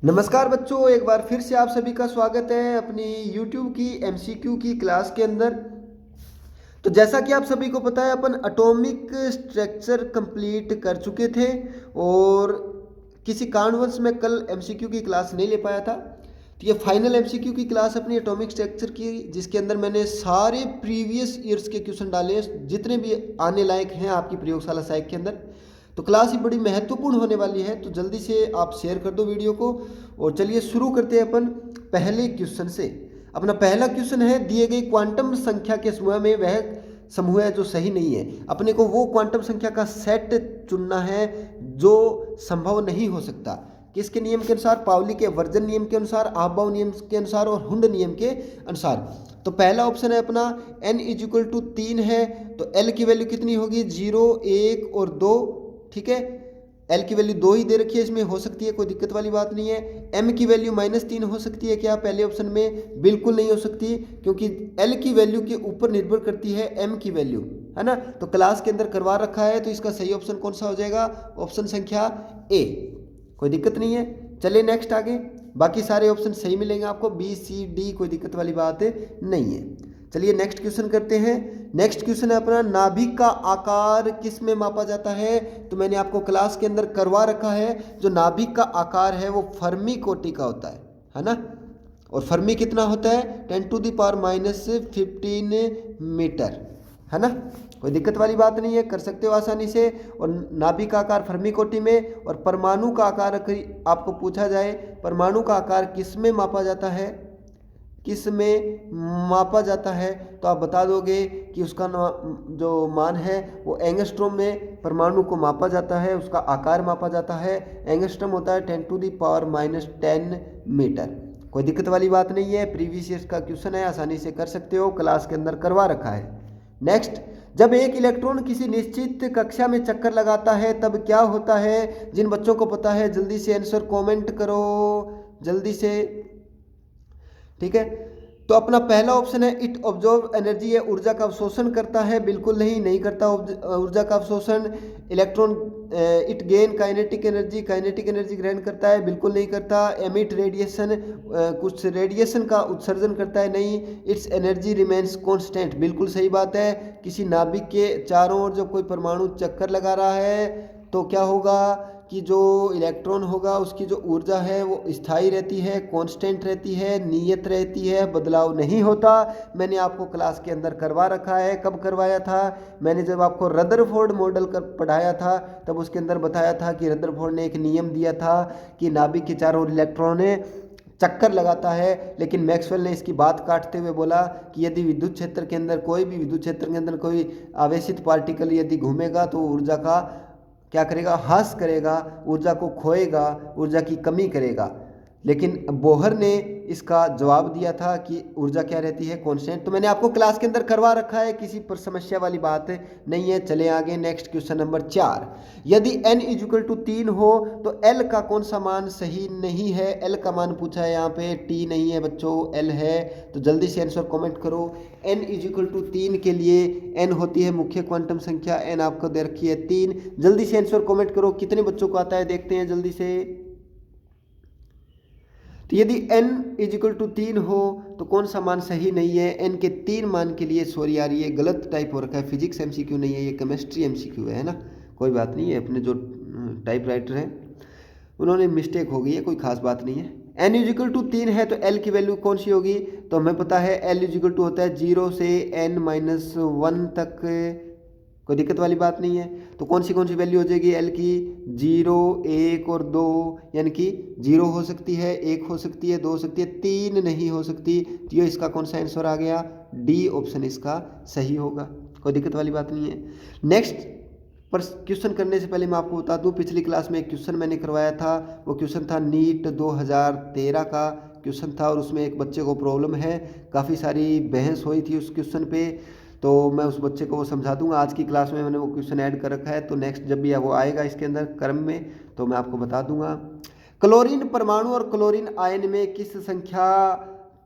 नमस्कार बच्चों, एक बार फिर से आप सभी का स्वागत है अपनी YouTube की MCQ की क्लास के अंदर। तो जैसा कि आप सभी को पता है, अपन एटॉमिक स्ट्रक्चर कंप्लीट कर चुके थे और किसी कारणवश मैं कल MCQ की क्लास नहीं ले पाया था। तो ये फाइनल MCQ की क्लास अपनी एटॉमिक स्ट्रक्चर की, जिसके अंदर मैंने सारे प्रीवियस ईयर्स के क्वेश्चन डाले हैं जितने भी आने लायक हैं आपकी प्रयोगशाला साइक के अंदर। तो क्लास ही बड़ी महत्वपूर्ण होने वाली है, तो जल्दी से आप शेयर कर दो वीडियो को। और चलिए शुरू करते हैं अपन पहले क्वेश्चन से। अपना पहला क्वेश्चन है, दिए गए क्वांटम संख्या के समूह में वह समूह है जो सही नहीं है। अपने को वो क्वांटम संख्या का सेट चुनना है जो संभव नहीं हो सकता। किसके नियम के अनुसार? पाउली के वर्जन नियम के अनुसार, अहबाउ नियम के अनुसार और हुंड नियम के अनुसार। तो पहला ऑप्शन है अपना n=3 है, तो l की वैल्यू कितनी होगी? 0, 1 और 2। ठीक है, एल की वैल्यू 2 ही दे रखी है, इसमें हो सकती है, कोई दिक्कत वाली बात नहीं है। एम की वैल्यू -3 हो सकती है क्या? पहले ऑप्शन में बिल्कुल नहीं हो सकती, क्योंकि एल की वैल्यू के ऊपर निर्भर करती है एम की वैल्यू, है ना। तो क्लास के अंदर करवा रखा है, तो इसका सही ऑप्शन कौन सा हो जाएगा? ऑप्शन संख्या ए। कोई दिक्कत नहीं है। चलिए नेक्स्ट आगे, बाकी सारे ऑप्शन सही मिलेंगे आपको, बी सी डी, कोई दिक्कत वाली बात नहीं है। चलिए नेक्स्ट क्वेश्चन करते हैं। नेक्स्ट क्वेश्चन है अपना, नाभिक का आकार किस में मापा जाता है? तो मैंने आपको क्लास के अंदर करवा रखा है, जो नाभिक का आकार है वो फर्मी कोटि का होता है ना। और फर्मी कितना होता है? 10⁻⁻15 मीटर, है ना। कोई दिक्कत वाली बात नहीं है, कर सकते हो आसानी से। और नाभिक का आकार फर्मी कोटि में, और परमाणु का आकार आपको पूछा जाए परमाणु का आकार किस में मापा जाता है, किस में मापा जाता है, तो आप बता दोगे कि उसका जो मान है वो एंगस्ट्रॉम में परमाणु को मापा जाता है, उसका आकार मापा जाता है। एंगस्ट्रॉम होता है 10⁻⁻10 मीटर। कोई दिक्कत वाली बात नहीं है, प्रीवियस ईयर का क्वेश्चन है, आसानी से कर सकते हो, क्लास के अंदर करवा रखा है। नेक्स्ट, जब एक इलेक्ट्रॉन किसी निश्चित कक्षा में चक्कर लगाता है तब क्या होता है? जिन बच्चों को पता है जल्दी से आंसर कमेंट करो, जल्दी से। ठीक है, तो अपना पहला ऑप्शन है इट ऑब्जॉर्व एनर्जी है, ऊर्जा का अवशोषण करता है। बिल्कुल नहीं करता ऊर्जा का अवशोषण। Electron it gain kinetic energy ग्रहण करता है। बिल्कुल नहीं करता। एमिट रेडिएशन, कुछ रेडिएशन का उत्सर्जन करता है। नहीं। इट्स एनर्जी रिमेन्स कांस्टेंट, बिल्कुल सही बात है। किसी नाभिक के चारों ओर जब कोई परमाणु चक्कर लगा रहा है तो क्या होगा कि जो इलेक्ट्रॉन होगा उसकी जो ऊर्जा है वो स्थायी रहती है, कांस्टेंट रहती है, नियत रहती है, बदलाव नहीं होता। मैंने आपको क्लास के अंदर करवा रखा है। कब करवाया था? मैंने जब आपको रदरफोर्ड मॉडल कर पढ़ाया था तब उसके अंदर बताया था कि रदरफोर्ड ने एक नियम दिया था कि नाभिक के चारों ओर इलेक्ट्रॉन चक्कर लगाता है, लेकिन मैक्सवेल ने इसकी बात काटते हुए बोला कि यदि विद्युत क्षेत्र के अंदर कोई आवेशित पार्टिकल यदि घूमेगा तो ऊर्जा का क्या करेगा? ह्रास करेगा, ऊर्जा को खोएगा, ऊर्जा की कमी करेगा। लेकिन बोहर ने इसका जवाब दिया था कि ऊर्जा क्या रहती है? कांस्टेंट। तो मैंने आपको क्लास के अंदर करवा रखा है, किसी पर समस्या वाली बात नहीं है। चले आगे, नेक्स्ट क्वेश्चन नंबर 4। यदि n=3 हो तो l का कौन सा मान सही नहीं है? l का मान पूछा है यहाँ पे, t नहीं है बच्चों, l है। तो जल्दी से आंसर कमेंट करो। n=3 के लिए n होती है मुख्य क्वांटम संख्या, n आपको दे रखी है 3। जल्दी से आंसर कमेंट करो, कितने बच्चों को आता है देखते हैं जल्दी से। तो यदि n=3 हो तो कौन सा मान सही नहीं है? n के 3 मान के लिए, सॉरी यार ये गलत टाइप हो रखा है, फिजिक्स MCQ नहीं है, ये केमिस्ट्री MCQ है ना। कोई बात नहीं है, अपने जो टाइप राइटर हैं उन्होंने मिस्टेक हो गई है, कोई खास बात नहीं है। n=3 है तो l की वैल्यू कौन सी होगी? तो हमें पता है l= होता है 0 से n-1 तक, कोई दिक्कत वाली बात नहीं है। तो कौन सी वैल्यू हो जाएगी l की? 0, 1 और 2, यानी कि 0 हो सकती है, 1 हो सकती है, 2 हो सकती है, 3 नहीं हो सकती। तो ये इसका कौन सा आंसर आ गया? डी ऑप्शन इसका सही होगा, कोई दिक्कत वाली बात नहीं है। नेक्स्ट पर क्वेश्चन करने से पहले मैं आपको बता दूं, पिछली क्लास में एक क्वेश्चन मैंने करवाया था, वो क्वेश्चन था नीट 2013 का क्वेश्चन था, और उसमें एक बच्चे को प्रॉब्लम है, काफ़ी सारी बहस हुई थी उस क्वेश्चन पे। तो मैं उस बच्चे को वो समझा दूंगा। आज की क्लास में मैंने वो क्वेश्चन ऐड कर रखा है, तो नेक्स्ट जब भी वो आएगा इसके अंदर क्रम में तो मैं आपको बता दूंगा। क्लोरीन परमाणु और क्लोरीन आयन में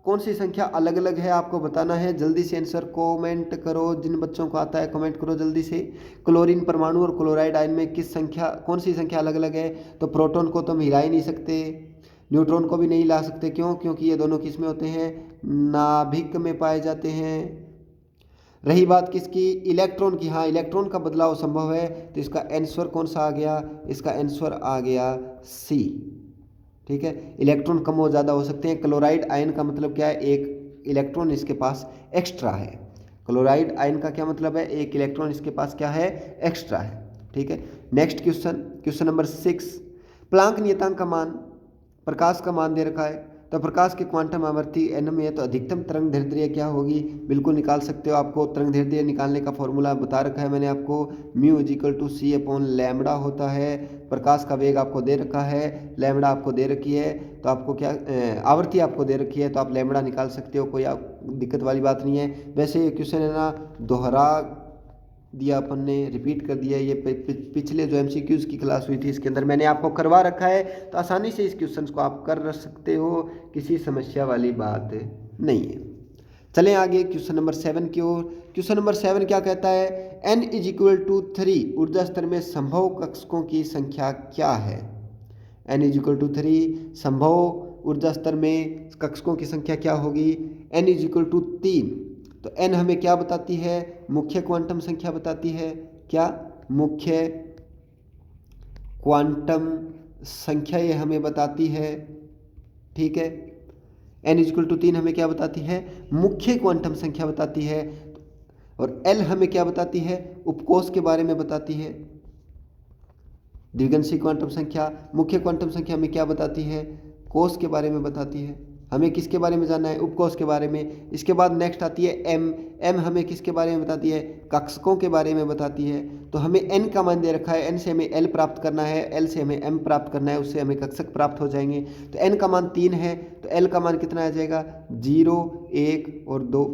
कौन सी संख्या अलग अलग है आपको बताना है। जल्दी से आंसर कमेंट करो, जिन बच्चों को आता है कमेंट करो जल्दी से। क्लोरीन परमाणु और क्लोराइड आयन में कौन सी संख्या अलग अलग है? तो प्रोटॉन को तो हम हिला ही नहीं सकते, न्यूट्रॉन को भी नहीं ला सकते, क्यों? क्योंकि ये दोनों किस में होते हैं? नाभिक में पाए जाते हैं। रही बात किसकी? इलेक्ट्रॉन की। हाँ, इलेक्ट्रॉन का बदलाव संभव है, तो इसका आंसर कौन सा आ गया? इसका आंसर आ गया सी। ठीक है, इलेक्ट्रॉन कम और ज़्यादा हो सकते हैं। क्लोराइड आयन का मतलब क्या है? एक इलेक्ट्रॉन इसके पास एक्स्ट्रा है। क्लोराइड आयन का क्या मतलब है? एक इलेक्ट्रॉन इसके पास क्या है? एक्स्ट्रा है। ठीक है, next question, question number 6। Planck नियतांक का मान, प्रकाश का मान दे रखा है, तो प्रकाश की क्वांटम आवृत्ति n में है, तो अधिकतम तरंग दैर्ध्य क्या होगी? बिल्कुल निकाल सकते हो। आपको तरंग दैर्ध्य निकालने का फॉर्मूला बता रखा है मैंने आपको, mu is equal to c upon lambda होता है। प्रकाश का वेग आपको दे रखा है, लैम्बडा आपको दे रखी है, तो आपको क्या आवृत्ति आपको दे रखी है, तो आप लैम्बडा निकाल सकते हो, कोई दिक्कत वाली बात नहीं है। वैसे ये क्वेश्चन है ना, दोहरा दिया अपन ने, रिपीट कर दिया। ये पिछले जो एमसीक्यूज़ की क्लास हुई थी इसके अंदर मैंने आपको करवा रखा है, तो आसानी से इस क्वेश्चन को आप कर सकते हो, किसी समस्या वाली बात नहीं है। चलें आगे क्वेश्चन नंबर 7 की ओर। क्वेश्चन नंबर 7 क्या कहता है? n इज इक्वल टू 3 ऊर्जा स्तर में संभव कक्षकों की संख्या क्या है? n इज इक्वल टू 3 संभव ऊर्जा स्तर में कक्षकों की संख्या क्या होगी? n इज इक्वल टू 3, तो n हमें क्या बताती है? मुख्य क्वांटम संख्या बताती है। क्या? मुख्य क्वांटम संख्या ये हमें बताती है। ठीक है, n इक्वल टू 3 हमें क्या बताती है? मुख्य क्वांटम संख्या बताती है। और l हमें क्या बताती है? उपकोष के बारे में बताती है। द्विगंशी क्वांटम संख्या, मुख्य क्वांटम संख्या हमें क्या बताती है? कोष के बारे में बताती है। हमें किसके बारे में जानना है? उपकोष के बारे में। इसके बाद नेक्स्ट आती है m हमें किसके बारे में बताती है? कक्षकों के बारे में बताती है। तो हमें n का मान दे रखा है, n से हमें l प्राप्त करना है, l से हमें m प्राप्त करना है, उससे हमें कक्षक प्राप्त हो जाएंगे। तो n का मान 3 है, तो l का मान कितना आ जाएगा? 0, 1 और 2।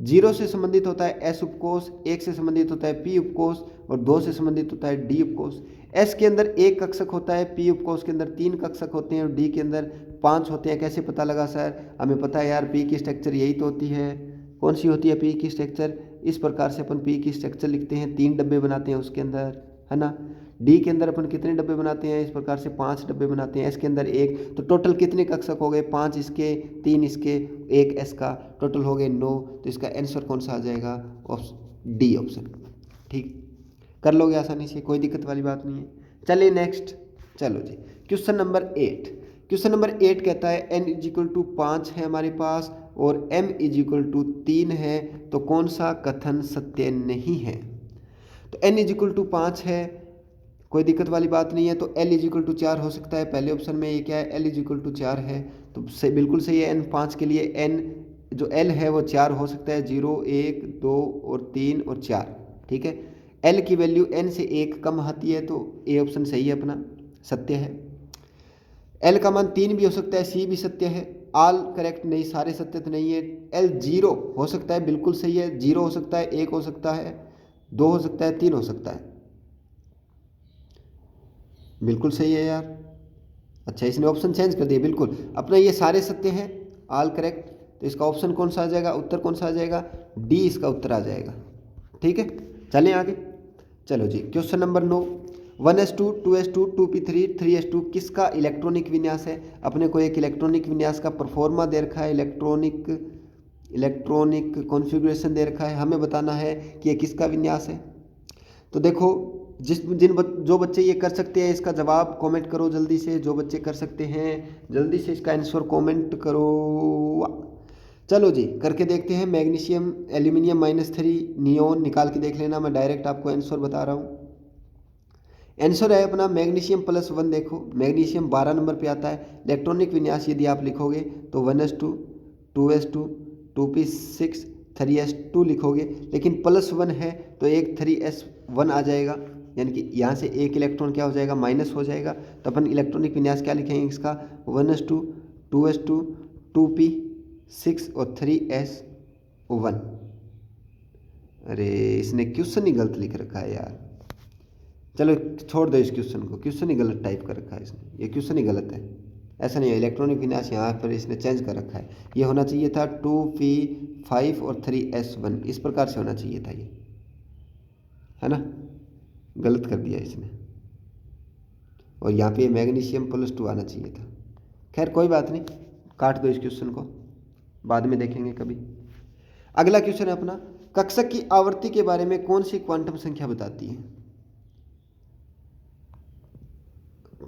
0 से संबंधित होता है s उपकोष, 1 से संबंधित होता है p उपकोष और 2 से संबंधित होता है d उपकोष। s के अंदर 1 कक्षक होता है, p उपकोष के अंदर 3 कक्षक होते हैं और d के अंदर 5 होते हैं। कैसे पता लगा सर? हमें पता है यार, p की स्ट्रक्चर यही तो होती है। कौन सी होती है p की स्ट्रक्चर? इस प्रकार से अपन p की स्ट्रक्चर लिखते हैं, 3 डब्बे बनाते हैं उसके अंदर, है ना। d के अंदर अपन कितने डब्बे बनाते हैं? इस प्रकार से 5 डब्बे बनाते हैं। s के अंदर 1, तो टोटल कितने कक्षक हो गए? 5 इसके, 3 इसके, 1 s का, टोटल हो गए 9। तो इसका आंसर कौन सा आ जाएगा? D option. ठीक, कर लोगे आसानी से, कोई दिक्कत वाली बात नहीं है। चलिए नेक्स्ट, चलो जी क्वेश्चन नंबर 8। क्वेश्चन नंबर 8 कहता है n इज इक्वल टू 5 है हमारे पास और m इज इक्वल टू 3 है, तो कौन सा कथन सत्य नहीं है? तो n इज इक्वल टू 5 है, कोई दिक्कत वाली बात नहीं है। तो l इज इक्वल टू 4 हो सकता है, पहले ऑप्शन में ये क्या है? l इज इक्वल टू 4 है, तो बिल्कुल सही है। n 5 के लिए n जो l है वो 4 हो सकता है, 0, 1, 2 और 3 और 4। ठीक है, l की वैल्यू n से 1 कम आती है, तो ए ऑप्शन सही है अपना, सत्य है। l का मान 3 भी हो सकता है, c भी सत्य है। ऑल करेक्ट नहीं, सारे सत्य तो नहीं है। l 0 हो सकता है, बिल्कुल सही है। 0 हो सकता है, 1 हो सकता है, 2 हो सकता है, 3 हो सकता है, बिल्कुल सही है यार। अच्छा, इसने ऑप्शन चेंज कर दिया, बिल्कुल अपना ये सारे सत्य हैं, ऑल करेक्ट। तो इसका ऑप्शन कौन सा आ जाएगा? उत्तर कौन सा आ जाएगा? डी इसका उत्तर आ जाएगा। ठीक है, चलें आगे। चलो जी question number 9। 1s2, 2s2, 2p3, 3s2 किसका इलेक्ट्रॉनिक विन्यास है? अपने को एक इलेक्ट्रॉनिक विन्यास का परफॉर्मा दे रखा है, इलेक्ट्रॉनिक कॉन्फ़िगरेशन दे रखा है, हमें बताना है कि ये किसका विन्यास है। तो देखो, जो बच्चे ये कर सकते हैं इसका जवाब कमेंट करो जल्दी से। जो बच्चे कर सकते हैं जल्दी से इसका आंसर कमेंट करो। चलो जी करके देखते हैं। मैग्नीशियम एल्यूमिनियम -3 नियोन निकाल के देख लेना, मैं डायरेक्ट आपको आंसर बता रहा हूँ। आंसर है अपना मैग्नीशियम +1। देखो मैग्नीशियम 12 नंबर पे आता है। इलेक्ट्रॉनिक विन्यास यदि आप लिखोगे तो 1s2, 2s2, 2p6, 3s2 लिखोगे, लेकिन +1 है तो एक 3s1 आ जाएगा, यानी कि यहाँ से एक इलेक्ट्रॉन क्या हो जाएगा? माइनस हो जाएगा। तो अपन इलेक्ट्रॉनिक विन्यास क्या लिखेंगे इसका? 1s2, 2s2, 2p6 और 3s1। अरे इसने क्वेश्चन ही गलत लिख रखा है यार। चलो छोड़ दो इस क्वेश्चन को, क्वेश्चन ही गलत टाइप कर रखा है इसने, ये क्वेश्चन ही गलत है। ऐसा नहीं है, इलेक्ट्रॉनिक विन्यास यहाँ पर इसने चेंज कर रखा है। ये होना चाहिए था 2p5 और 3s1, इस प्रकार से होना चाहिए था ये, है ना। गलत कर दिया इसने, और यहाँ पे मैग्नीशियम +2 आना चाहिए था। खैर कोई बात नहीं, काट दो इस क्वेश्चन को, बाद में देखेंगे कभी। अगला क्वेश्चन है अपना, कक्षक की आवर्ती के बारे में कौन सी क्वांटम संख्या बताती है?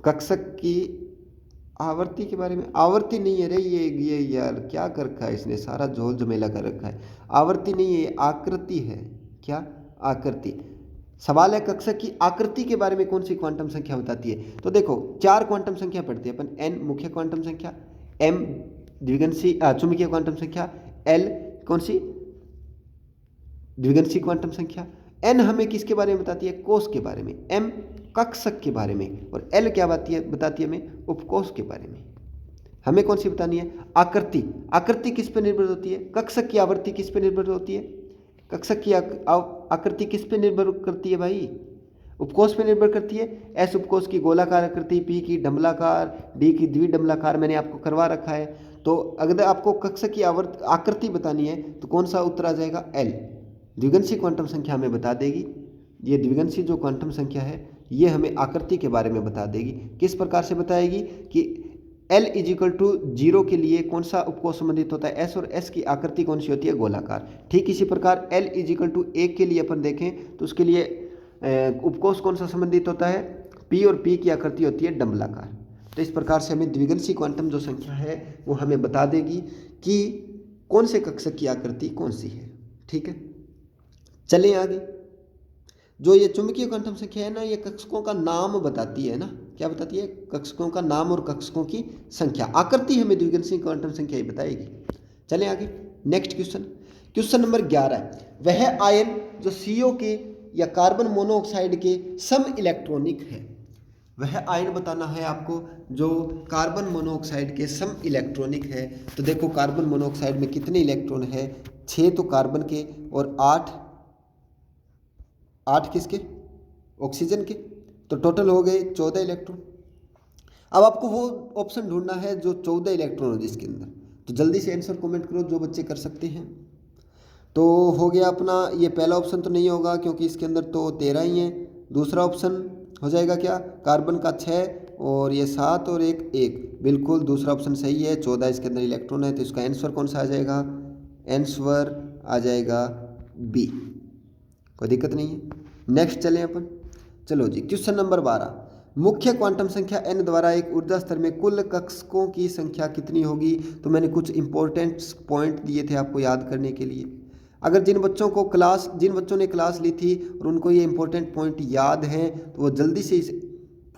कक्षक की आवर्ती के बारे में, आवर्ती नहीं है रे, ये यार क्या कर रखा है इसने, सारा झोल झमेला कर रखा है। आवर्ती नहीं है, आकृति है। क्या? आकृति। सवाल है कक्षक की आकृति के बारे में कौन सी क्वांटम संख्या बताती है? तो देखो 4 क्वांटम संख्या पढ़ते हैं अपन, n मुख्य क्वांटम संख्या, m द्विगंशी चुंबकीय क्वांटम संख्या, l कौन सी? द्विगंशी क्वांटम संख्या। n हमें किसके बारे में बताती है? कोष के बारे में। m कक्षक के बारे में, और l क्या बताती है हमें? उपकोष के बारे में। हमें कौन सी बतानी है? आकृति। आकृति किस पे निर्भर होती है? कक्षक की आवर्ती किस पे निर्भर होती है? कक्षक की आकृति किस पे निर्भर करती है भाई? उपकोष पे निर्भर करती है। एस उपकोष की गोलाकार आकृति, पी की डंबलाकार, डी की द्विडंबलाकार मैंने आपको करवा रखा है। तो अगर आपको कक्षक की आकृति बतानी है तो कौन सा उत्तर आ जाएगा? एल। द्विगंशी क्वांटम संख्या हमें बता देगी। ये द्विगंशी जो क्वांटम संख्या है ये हमें आकृति के बारे में बता देगी। किस प्रकार से बताएगी कि L = 0 के लिए कौन सा उपकोष संबंधित होता है? S, और S की आकृति कौन सी होती है? गोलाकार। ठीक इसी प्रकार L = 1 के लिए अपन देखें तो उसके लिए उपकोष कौन सा संबंधित होता है? P, और P की आकृति होती है डंबलाकार। तो इस प्रकार से हमें द्विगंशी क्वांटम जो संख्या है वो हमें बता देगी कि कौन से कक्षक की आकृति कौन सी है। ठीक है, चलें आगे। जो ये चुंबकीय क्वांटम संख्या है ना, ये कक्षकों का नाम बताती है ना। क्या बताती है? कक्षकों का नाम और कक्षकों की संख्या। आकृति हमें द्विगंशी क्वांटम संख्या ही बताएगी। चलें आगे, नेक्स्ट क्वेश्चन नंबर 11 है, वह आयन जो CO के या कार्बन मोनोऑक्साइड के सम इलेक्ट्रॉनिक है। वह आयन बताना है आपको जो कार्बन मोनोऑक्साइड के सम इलेक्ट्रॉनिक है। तो देखो कार्बन मोनोऑक्साइड में कितने इलेक्ट्रॉन है? 6 तो कार्बन के, और 8 किसके? ऑक्सीजन के। तो टोटल हो गए 14 इलेक्ट्रॉन। अब आपको वो ऑप्शन ढूंढना है जो 14 इलेक्ट्रॉन हो जिसके अंदर। तो जल्दी से आंसर कमेंट करो जो बच्चे कर सकते हैं। तो हो गया अपना, ये पहला ऑप्शन तो नहीं होगा क्योंकि इसके अंदर तो 13 ही है। दूसरा ऑप्शन हो जाएगा क्या? कार्बन का 6 और ये 7 और 1। बिल्कुल दूसरा ऑप्शन सही है, 14 इसके अंदर इलेक्ट्रॉन है। तो इसका आंसर कौन सा आ जाएगा? आंसर आ जाएगा बी। कोई दिक्कत नहीं है। नेक्स्ट चलें अपन। चलो जी, क्वेश्चन नंबर 12, मुख्य क्वांटम संख्या n द्वारा एक ऊर्जा स्तर में कुल कक्षकों की संख्या कितनी होगी? तो मैंने कुछ इंपॉर्टेंट पॉइंट दिए थे आपको याद करने के लिए। अगर जिन बच्चों ने क्लास ली थी और उनको ये इंपॉर्टेंट पॉइंट याद हैं तो वो जल्दी से इस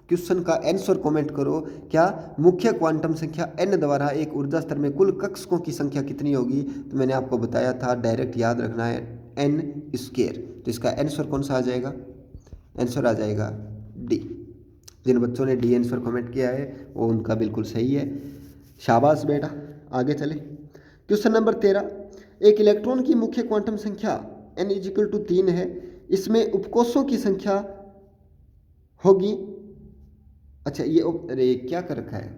क्वेश्चन का आंसर कमेंट करो। क्या? मुख्य क्वांटम संख्या n द्वारा एक ऊर्जा स्तर में कुल कक्षकों की संख्या कितनी होगी? तो मैंने आपको बताया था, डायरेक्ट याद रखना है, n²। तो इसका आंसर कौन सा आ जाएगा? आंसर आ जाएगा डी। जिन बच्चों ने डी आंसर कमेंट किया है वो उनका बिल्कुल सही है। शाबाश बेटा, आगे चले। क्वेश्चन नंबर 13, एक इलेक्ट्रॉन की मुख्य क्वांटम संख्या n = 3 है। इसमें उपकोषों की संख्या होगी। अच्छा ये अरे क्या कर रखा है,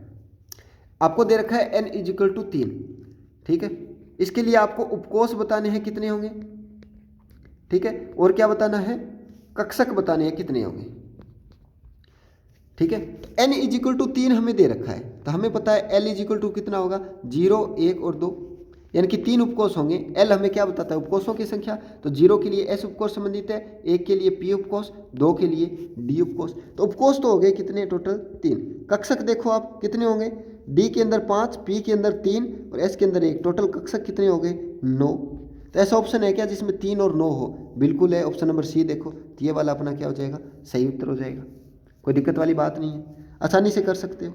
आपको दे रखा है n = 3। ठीक है, इसके लिए आपको उपकोष बताने हैं कितने होंगे। ठीक है, और क्या बताना है? कक्षक बताने हैं कितने होंगे। ठीक है, तो n = 3 हमें दे रखा है, तो हमें पता है l = कितना होगा? 0, 1 और 2, यानी कि 3 उपकोष होंगे। l हमें क्या बताता है? उपकोषों की संख्या। तो 0 के लिए s उपकोष संबंधित है, 1 के लिए p उपकोष, 2 के लिए d उपकोष। तो उपकोष तो हो गए कितने? टोटल 3। कक्षक देखो आप कितने होंगे? d के अंदर 5, p के अंदर 3 और s के अंदर 1। टोटल कक्षक कितने हो गए? 9। तो ऐसा ऑप्शन है क्या जिसमें 3 और 9 हो? बिल्कुल है, ऑप्शन नंबर सी देखो। तो ये वाला अपना क्या हो जाएगा? सही उत्तर हो जाएगा। कोई दिक्कत वाली बात नहीं है, आसानी से कर सकते हो।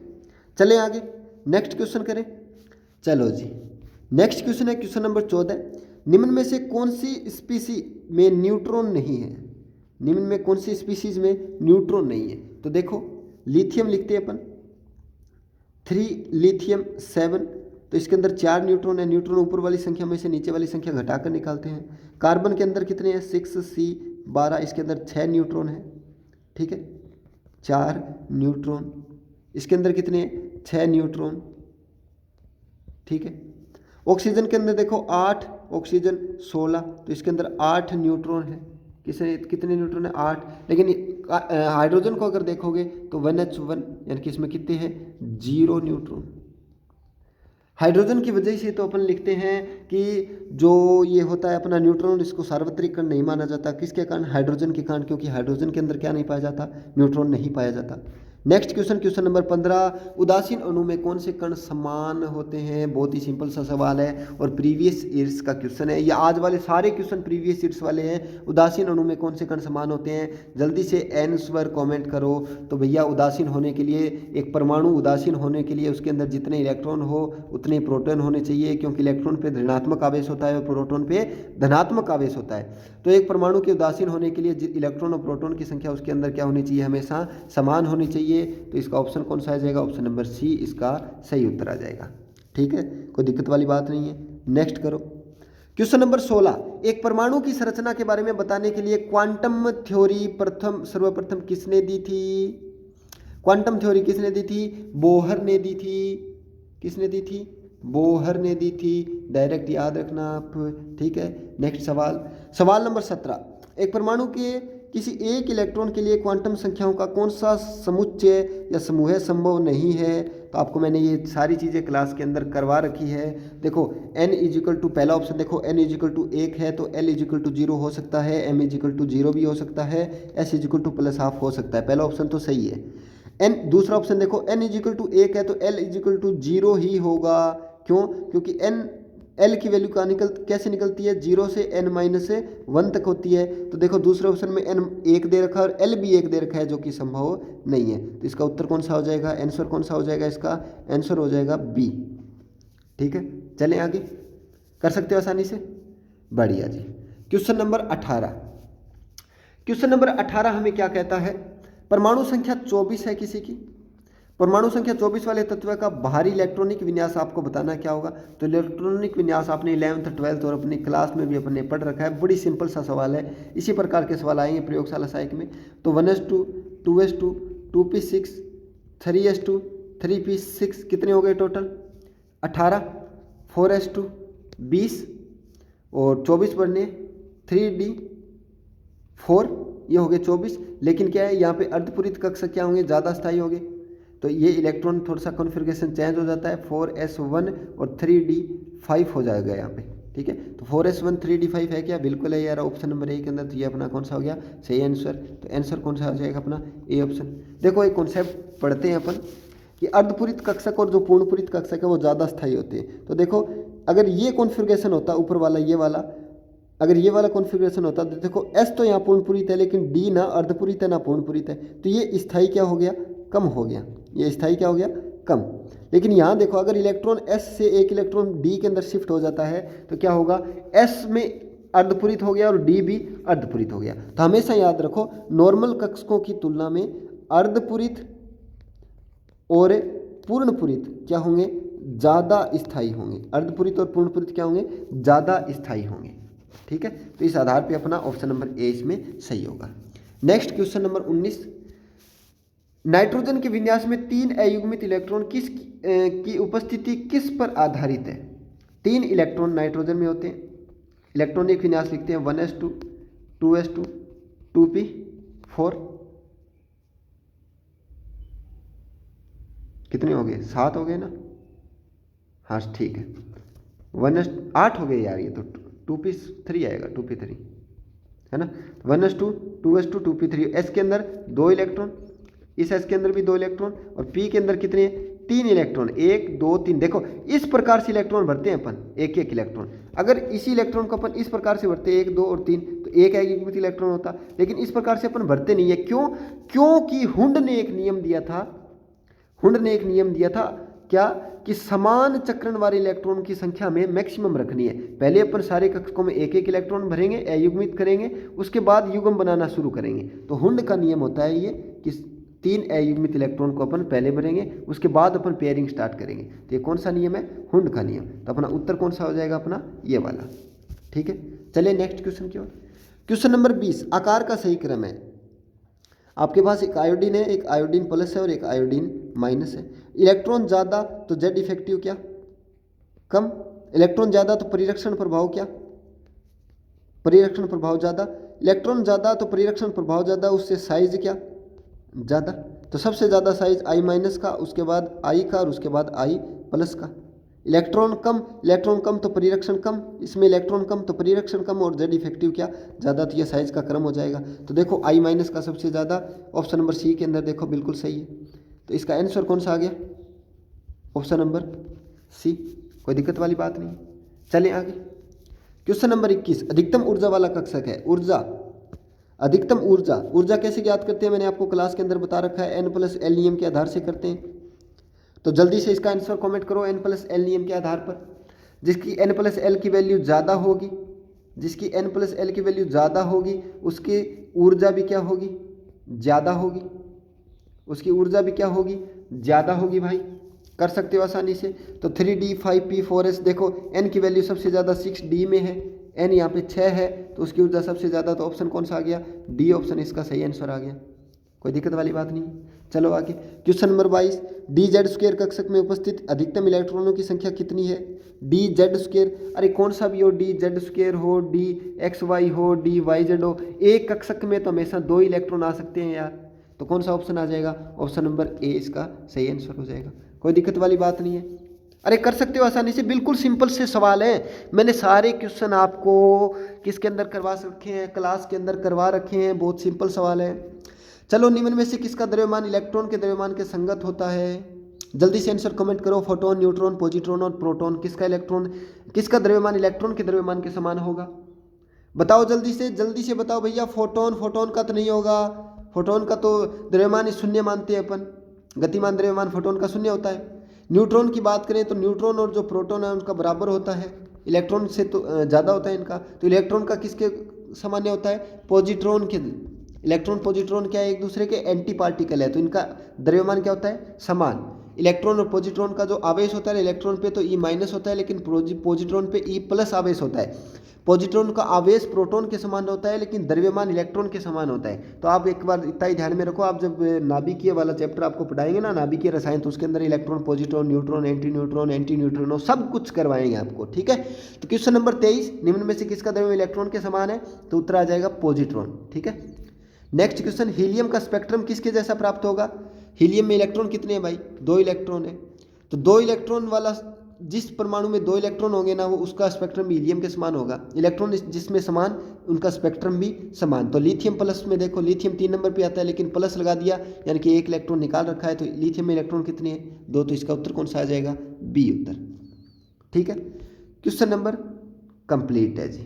चलें आगे, नेक्स्ट क्वेश्चन करें। चलो जी, नेक्स्ट क्वेश्चन है क्वेश्चन नंबर 14, निम्न में से कौन सी स्पीसी में न्यूट्रॉन नहीं है? निम्न में कौन सी स्पीसीज में न्यूट्रॉन नहीं है? तो देखो लिथियम लिखते हैं अपन, 3 लिथियम 7, तो इसके अंदर 4 न्यूट्रॉन है। न्यूट्रॉन ऊपर वाली संख्या में से नीचे वाली संख्या घटाकर निकालते हैं। कार्बन के अंदर कितने हैं? 6 C 12, इसके अंदर 6 न्यूट्रॉन है। ठीक है, 4 न्यूट्रॉन। इसके अंदर कितने हैं? 6 न्यूट्रॉन। ठीक है, ऑक्सीजन के अंदर देखो 8, ऑक्सीजन 16, तो इसके अंदर 8 न्यूट्रॉन है। कितने न्यूट्रॉन है? 8। लेकिन हाइड्रोजन को अगर देखोगे तो 1H1, यानी कि इसमें कितने हैं? 0 न्यूट्रॉन। हाइड्रोजन की वजह से तो अपन लिखते हैं कि जो ये होता है अपना न्यूट्रॉन, इसको सार्वत्रिक कण नहीं माना जाता। किसके कारण? हाइड्रोजन के कारण, क्योंकि हाइड्रोजन के अंदर क्या नहीं पाया जाता? न्यूट्रॉन नहीं पाया जाता। नेक्स्ट क्वेश्चन, क्वेश्चन नंबर 15, उदासीन अणु में कौन से कण समान होते हैं? बहुत ही सिंपल सा सवाल है और प्रीवियस ईयर्स का क्वेश्चन है। ये आज वाले सारे क्वेश्चन प्रीवियस ईयर्स वाले हैं। उदासीन अणु में कौन से कण समान होते हैं? जल्दी से आंसर कमेंट करो। तो भैया उदासीन होने के लिए, एक परमाणु उदासीन होने के लिए उसके अंदर जितने इलेक्ट्रॉन हो उतने प्रोटॉन होने चाहिए, क्योंकि इलेक्ट्रॉन पे ऋणात्मक आवेश होता है और प्रोटॉन पे धनात्मक आवेश होता है। तो एक परमाणु के उदासीन होने के लिए इलेक्ट्रॉन और प्रोटॉन की संख्या उसके अंदर क्या होनी चाहिए? हमेशा समान होनी चाहिए। तो इसका ऑप्शन कौन सा आ जाएगा? ऑप्शन नंबर सी इसका सही उत्तर आ जाएगा। ठीक है, कोई दिक्कत वाली बात नहीं है। नेक्स्ट करो, क्वेश्चन नंबर 16, एक परमाणु की संरचना के बारे में बताने के लिए क्वांटम थ्योरी सर्वप्रथम किसने दी थी? क्वांटम थ्योरी किसने दी थी? बोहर ने दी थी। किसने दी थी? बोहर ने दी थी। डायरेक्ट याद रखना आप। ठीक है, नेक्स्ट सवाल, सवाल नंबर 17, एक परमाणु के किसी एक इलेक्ट्रॉन के लिए क्वांटम संख्याओं का कौन सा समुच्चय या समूह संभव नहीं है? तो आपको मैंने ये सारी चीज़ें क्लास के अंदर करवा रखी है। देखो n इजिकल टू, पहला ऑप्शन देखो n इजिकल टू 1 है तो l इजिकल टू 0 हो सकता है, m इजिकल टू 0 भी हो सकता है, s इजिकल टू +½ हो सकता है। पहला ऑप्शन तो सही है। n, दूसरा ऑप्शन देखो n इजिकल टू 1 है तो l इजिकल टू 0 ही होगा। क्यों? क्योंकि n L की वैल्यू कैसे निकलती है? 0 से n-1 तक होती है। तो देखो दूसरे ऑप्शन में n 1 दे रखा है और L भी 1 दे रखा है, जो कि संभव नहीं है। तो इसका उत्तर कौन सा हो जाएगा? आंसर कौन सा हो जाएगा? इसका आंसर हो जाएगा बी। ठीक है, चलें आगे, कर सकते हो आसानी से। बढ़िया जी। क्वेश्चन नंबर 18, क्वेश्चन नंबर 18 हमें क्या कहता है? परमाणु संख्या 24 है किसी की। परमाणु संख्या 24 वाले तत्व का बाहरी इलेक्ट्रॉनिक विन्यास आपको बताना क्या होगा? तो इलेक्ट्रॉनिक विन्यास आपने 11th 12th और अपनी क्लास में भी अपने पढ़ रखा है। बड़ी सिंपल सा सवाल है, इसी प्रकार के सवाल आएंगे प्रयोगशाला सहायक में। तो 1s2 2s2 2p6 3s2 3p6 कितने हो गए टोटल? 18, 4s2 20 और 24 बढ़ने 3d4, ये हो गए 24। लेकिन क्या है यहाँ पे अर्धपूरित कक्षा क्या होंगे? ज़्यादा स्थायी होंगे। तो ये इलेक्ट्रॉन थोड़ा सा कॉन्फ़िगरेशन चेंज हो जाता है, 4s1 और 3d5 हो जाएगा यहाँ पे। ठीक है, तो 4s1 3d5 है क्या? बिल्कुल है यार, ऑप्शन नंबर ए के अंदर। तो ये अपना कौन सा हो गया? सही आंसर। तो आंसर कौन सा हो जाएगा अपना? A option. देखो एक कॉन्सेप्ट पढ़ते हैं अपन कि अर्धपूरित कक्षक और जो पूर्णपूरित कक्षक है वो ज़्यादा स्थायी होते हैं। तो देखो अगर ये कॉन्फ़िगरेशन होता ऊपर वाला, ये वाला, अगर ये वाला कॉन्फ़िगरेशन होता तो देखो S तो यहाँ पूर्णपूरित है लेकिन D ना अर्धपूरित है ना पूर्णपूरित है, तो ये स्थायी क्या हो गया? कम हो गया। ये स्थायी क्या हो गया? कम। लेकिन यहाँ देखो अगर इलेक्ट्रॉन S से एक इलेक्ट्रॉन D के अंदर शिफ्ट हो जाता है तो क्या होगा? S में अर्धपूरित हो गया और D भी अर्धपूरित हो गया। तो हमेशा याद रखो नॉर्मल कक्षकों की तुलना में अर्धपूरित और पूर्णपूरित क्या होंगे? ज़्यादा स्थायी होंगे। अर्धपूरित और पूर्णपूरित क्या होंगे? ज़्यादा स्थायी होंगे। ठीक है, तो इस आधार पे अपना ऑप्शन नंबर ए इसमें सही होगा। नेक्स्ट क्वेश्चन नंबर 19, नाइट्रोजन के विन्यास में 3 अयुग्मित इलेक्ट्रॉन की उपस्थिति किस पर आधारित है? 3 इलेक्ट्रॉन नाइट्रोजन में होते हैं। इलेक्ट्रॉनिक विन्यास लिखते हैं 1s2 2s2 2p4, कितने हो गए? 7 हो गए ना? हाँ ठीक है, 8 हो गए यार, ये तो 2p3 आएगा, 2p3 है ना। 1s2 2s2 2p3, s के अंदर 2 इलेक्ट्रॉन, इस s के अंदर भी 2 इलेक्ट्रॉन और p के अंदर कितने? 3 इलेक्ट्रॉन, 1 2 3। देखो इस प्रकार से इलेक्ट्रॉन भरते हैं अपन, एक एक इलेक्ट्रॉन। अगर इसी इलेक्ट्रॉन को अपन इस प्रकार से भरते 1 2 और 3 तो एक अयुग्मित इलेक्ट्रॉन होता, लेकिन इस प्रकार से अपन भरते नहीं है। क्यों? क्योंकि हुंड ने एक नियम दिया था, हुंड ने एक नियम दिया था क्या? कि समान चक्रण वाले इलेक्ट्रॉन की संख्या में मैक्सिमम रखनी है। पहले अपन सारे कक्षकों में एक एक इलेक्ट्रॉन भरेंगे, अयुग्मित करेंगे, उसके बाद युग्म बनाना शुरू करेंगे। तो हुंड का नियम होता है ये कि 3 अयुग्मित इलेक्ट्रॉन को अपन पहले भरेंगे, उसके बाद अपन पेयरिंग स्टार्ट करेंगे। तो ये कौन सा नियम है? हुंड का नियम। तो अपना उत्तर कौन सा हो जाएगा? अपना ये वाला। ठीक है, चलिए नेक्स्ट क्वेश्चन की ओर। क्वेश्चन नंबर 20, आकार का सही क्रम है। आपके पास एक आयोडीन है, एक आयोडीन प्लस है और एक आयोडीन माइनस है। इलेक्ट्रॉन ज़्यादा तो जेड इफेक्टिव क्या? कम। इलेक्ट्रॉन ज़्यादा तो परिरक्षण प्रभाव क्या? परिरक्षण प्रभाव ज़्यादा। इलेक्ट्रॉन ज़्यादा तो परिरक्षण प्रभाव ज़्यादा, उससे साइज क्या? ज़्यादा। तो सबसे ज़्यादा साइज I- का, उसके बाद I का और उसके बाद I+ का। इलेक्ट्रॉन कम तो परिरक्षण कम, इसमें इलेक्ट्रॉन कम तो परिरक्षण कम, और जेड इफेक्टिव क्या ज़्यादा, तो यह साइज का क्रम हो जाएगा। तो देखो आई माइनस का सबसे ज़्यादा, ऑप्शन नंबर सी के अंदर देखो बिल्कुल सही है। तो इसका आंसर कौन सा आ गया, ऑप्शन नंबर सी, कोई दिक्कत वाली बात नहीं। चलें आगे, क्वेश्चन नंबर 21, अधिकतम ऊर्जा वाला कक्षक है। अधिकतम ऊर्जा कैसे ज्ञात करते हैं, मैंने आपको क्लास के अंदर बता रखा है, n+l नियम के आधार से करते हैं। तो जल्दी से इसका आंसर कमेंट करो, n+l नियम के आधार पर। जिसकी n+l की वैल्यू ज़्यादा होगी, जिसकी n+l की वैल्यू ज़्यादा होगी उसकी ऊर्जा भी क्या होगी, ज़्यादा होगी, उसकी ऊर्जा भी क्या होगी, ज़्यादा होगी। भाई कर सकते हो आसानी से। तो 3d 5p 4s, देखो n की वैल्यू सबसे ज़्यादा 6d में है, n यहाँ पे 6 है, तो उसकी ऊर्जा सबसे ज़्यादा, तो ऑप्शन कौन सा आ गया, डी ऑप्शन इसका सही आंसर आ गया, कोई दिक्कत वाली बात नहीं। चलो आगे, क्वेश्चन नंबर 22, dz² कक्षक में उपस्थित अधिकतम इलेक्ट्रॉनों की संख्या कितनी है। dz², अरे कौन सा भी हो, dz² हो, dxy हो, dyz हो, एक कक्षक में तो हमेशा 2 इलेक्ट्रॉन आ सकते हैं यार, तो कौन सा ऑप्शन आ जाएगा, ऑप्शन नंबर ए इसका सही आंसर हो जाएगा, कोई दिक्कत वाली बात नहीं है। अरे कर सकते हो आसानी से, बिल्कुल सिंपल से सवाल है, मैंने सारे क्वेश्चन आपको किसके अंदर करवा रखे हैं, क्लास के अंदर करवा रखे हैं, बहुत सिंपल सवाल है। चलो, निम्न में से किसका द्रव्यमान इलेक्ट्रॉन के द्रव्यमान के संगत होता है, जल्दी से आंसर कमेंट करो। फोटोन, न्यूट्रॉन, पॉजिट्रॉन और प्रोटॉन, किसका द्रव्यमान इलेक्ट्रॉन के द्रव्यमान के समान होगा, बताओ जल्दी से बताओ भैया। फोटोन का तो नहीं होगा, फोटोन का तो द्रव्यमान शून्य मानते हैं अपन, गतिमान द्रव्यमान फोटोन का शून्य होता है। न्यूट्रॉन की बात करें तो न्यूट्रॉन और जो प्रोटॉन है उनका बराबर होता है, इलेक्ट्रॉन से तो ज़्यादा होता है इनका, तो इलेक्ट्रॉन का किसके सामान्य होता है, पॉजिट्रॉन के। इलेक्ट्रॉन पॉजिट्रॉन क्या है, एक दूसरे के एंटी पार्टिकल है, तो इनका द्रव्यमान क्या होता है, समान। इलेक्ट्रॉन और पॉजिट्रॉन का जो आवेश होता है, इलेक्ट्रॉन पे तो E- होता है, लेकिन पॉजिट्रॉन पे E+ आवेश होता है। पॉजिट्रॉन का आवेश प्रोटॉन के समान होता है, लेकिन द्रव्यमान इलेक्ट्रॉन के समान होता है। तो आप एक बार इतना ही ध्यान में रखो, आप जब नाभिकीय वाला चैप्टर आपको पढ़ाएंगे ना, नाभिकीय रसायन, तो उसके अंदर electron, positron, neutron, anti neutron सब कुछ करवाएंगे आपको, ठीक है। तो क्वेश्चन नंबर 23, निम्न में से किसका द्रव्यमान इलेक्ट्रॉन के समान है, तो उत्तर आ जाएगा पॉजिट्रॉन, ठीक है। नेक्स्ट क्वेश्चन, हीलियम का स्पेक्ट्रम किसके जैसा प्राप्त होगा। हीलियम में इलेक्ट्रॉन कितने हैं भाई, 2 इलेक्ट्रॉन है, तो 2 इलेक्ट्रॉन वाला, जिस परमाणु में 2 इलेक्ट्रॉन होंगे ना, वो उसका स्पेक्ट्रम भी हीलियम के समान होगा। इलेक्ट्रॉन जिसमें समान, उनका स्पेक्ट्रम भी समान। तो लिथियम प्लस में देखो, लिथियम 3 नंबर पे आता है, लेकिन प्लस लगा दिया, यानी कि 1 इलेक्ट्रॉन निकाल रखा है, तो लिथियम में इलेक्ट्रॉन कितने हैं, 2, तो इसका उत्तर कौन सा आ जाएगा, बी उत्तर, ठीक है। क्वेश्चन नंबर कंप्लीट है जी,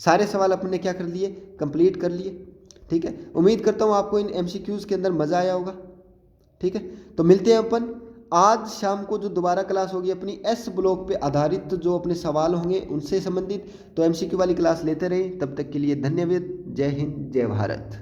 सारे सवाल अपने क्या कर लिए, कंप्लीट कर लिए, ठीक है। उम्मीद करता हूँ आपको इन MCQs के अंदर मज़ा आया होगा, ठीक है। तो मिलते हैं अपन आज शाम को, जो दोबारा क्लास होगी अपनी S ब्लॉक पे आधारित, जो अपने सवाल होंगे उनसे संबंधित, तो MCQ वाली क्लास लेते रहे। तब तक के लिए धन्यवाद, जय हिंद, जय भारत।